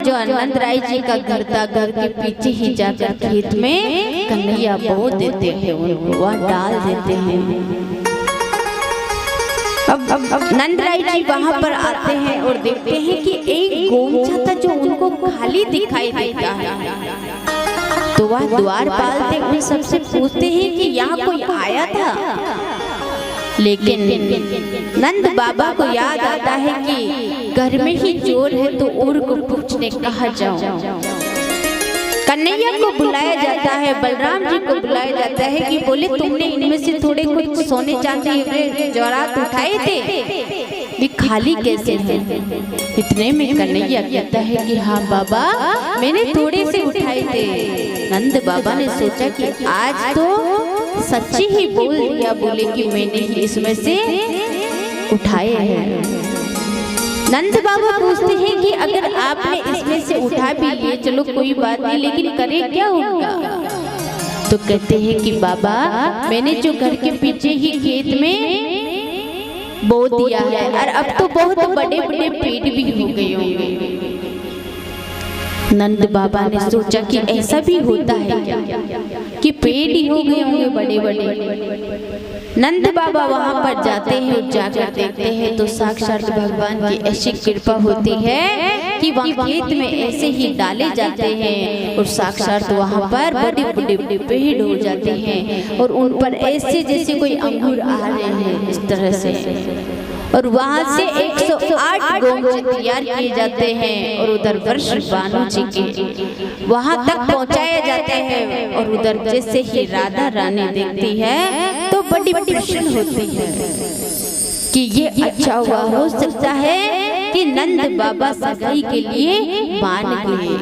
जो आनंद राय जी का घर था, घर के पीछे ही जाकर खेत में कन्हैया बो देते हैं, उनको वहाँ डाल देते हैं। अब नंद राय जी वहाँ पर आते हैं और देखते हैं कि एक गोमछा था जो उनको खाली दिखाई देता है। तो वह द्वारपाल थे, उन सबसे पूछते हैं कि यहाँ कोई आया था, लेकिन नंद बाबा को याद आता है कि घर में ही चोर है तो और को पूछने कहा जाऊं। कन्हैया को बुलाया जाता है, बलराम जी को बुलाया जाता है कि बोले तुमने इनमें से थोड़े कुछ सोने चांदी के जवाहरात उठाए थे, ये खाली कैसे हैं? इतने में कन्हैया कहता है कि हाँ बाबा, मैंने थोड़े से उठाए थे। नंद बाबा ने सोचा कि आज तो सच्ची ही बोल दिया, बोले कि मैंने ही इसमें से उठाए हैं। नंद बाबा पूछते हैं कि अगर आपने इसमें से उठा भी लिए, चलो कोई बात नहीं, लेकिन करे क्या उनका? तो कहते हैं कि बाबा, मैंने जो घर के पीछे ही खेत में बो दिया है, और अब तो बहुत बड़े बड़े पेड़ भी हो गए होंगे। नंद बाबा ने सोचा कि ऐसा भी होता है क्या कि पेड़ ही हो गए होंगे बड़े बड़े। नंद बाबा वहां पर जाते हैं, जाकर देखते हैं तो साक्षात भगवान की ऐसी कृपा होती है कि वहाँ खेत में ऐसे ही डाले जाते हैं और साक्षात वहां पर बड़े बड़े पेड़ हो जाते हैं और उन पर ऐसे जैसे कोई अंगूर आ रहे हैं इस तरह से। और वहां से 108 गोमछे तैयार किए जाते हैं और उधर वर्ष बानु जी के वहां तक पहुंचाए जाते हैं। और उधर जैसे ही राधा रानी देखती है तो बड़ी प्रसन्न होती है कि ये अच्छा हुआ, हो सकता है कि नंद बाबा सगाई के लिए मान गए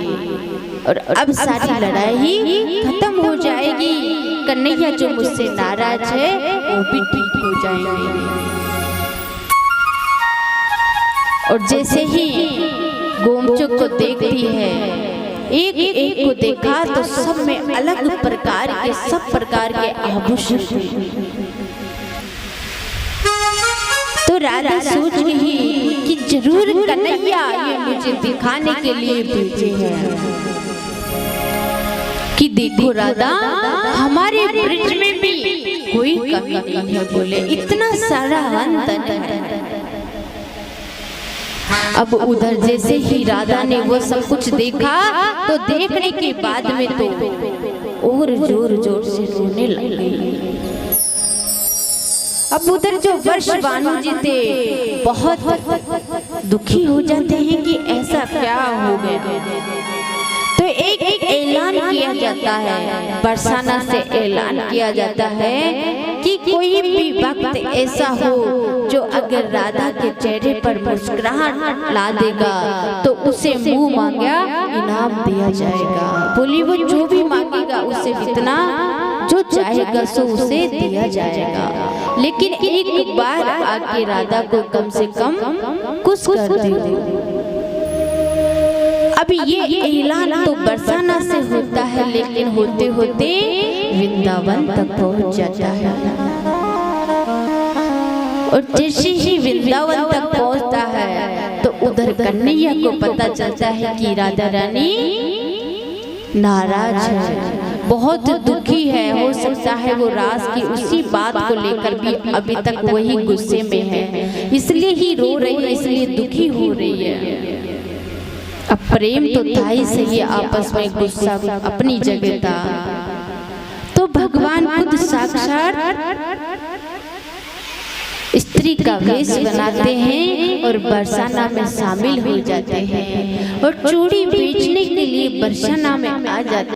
और अब सारी लड़ाई खत्म हो जाएगी। कन्हैया जो मुझसे नाराज है वो भी ठीक हो जाएंगे। और जैसे ही गोमचों को देखती है, एक एक को देखा तो सब में अलग प्रकार के, सब प्रकार के आभूषण थे। तो राधा सोच रही कि जरूर कन्हैया ये मुझे दिखाने के लिए भेजे हैं कि देखो राधा, हमारे ब्रिज में भी कोई कमी नहीं है, बोले इतना सारा अंतर है। अब उधर जैसे ही राधा ने वो सब कुछ देखा तो देखने के बाद में तो और जोर जोर से रोने लग गई। अब उधर जो वर्ष बानु जी थे बहुत दुखी हो जाते हैं कि ऐसा क्या हो गया। तो एक ऐलान किया जाता है, बरसाना से ऐलान किया जाता है कि कोई भी वक्त ऐसा हो जो अगर राधा के चेहरे पर मुस्कुराहट ला देगा तो उसे मुंह मांगा इनाम दिया जाएगा। बोली वो जो भी मांगेगा उसे इतना जो चाहेगा सो उसे दिया जाएगा, लेकिन एक बार आके राधा को कम से कम खुश कर दे। अभी ये ऐलान तो बरसाना से होता है, लेकिन होते होते वृंदावन तक पहुंच जाता है। और जैसे ही वृंदावन तक पहुंचता है तो उधर कन्हैया को पता चलता है कि राधा रानी नाराज है, बहुत दुखी है। हो सकता है वो रास की उसी बात को लेकर भी अभी तक वही गुस्से में है, इसलिए ही रो रही है, इसलिए दुखी हो रही है। अब प्रेम तो था ही सही, आपस में गुस्सा अपनी जगह था। तो भगवान खुद साक्षात स्त्री का वेश बनाते हैं और बरसाना में शामिल हो जाते हैं और चूड़ी बेचने के लिए बरसाना में आ जाते हैं।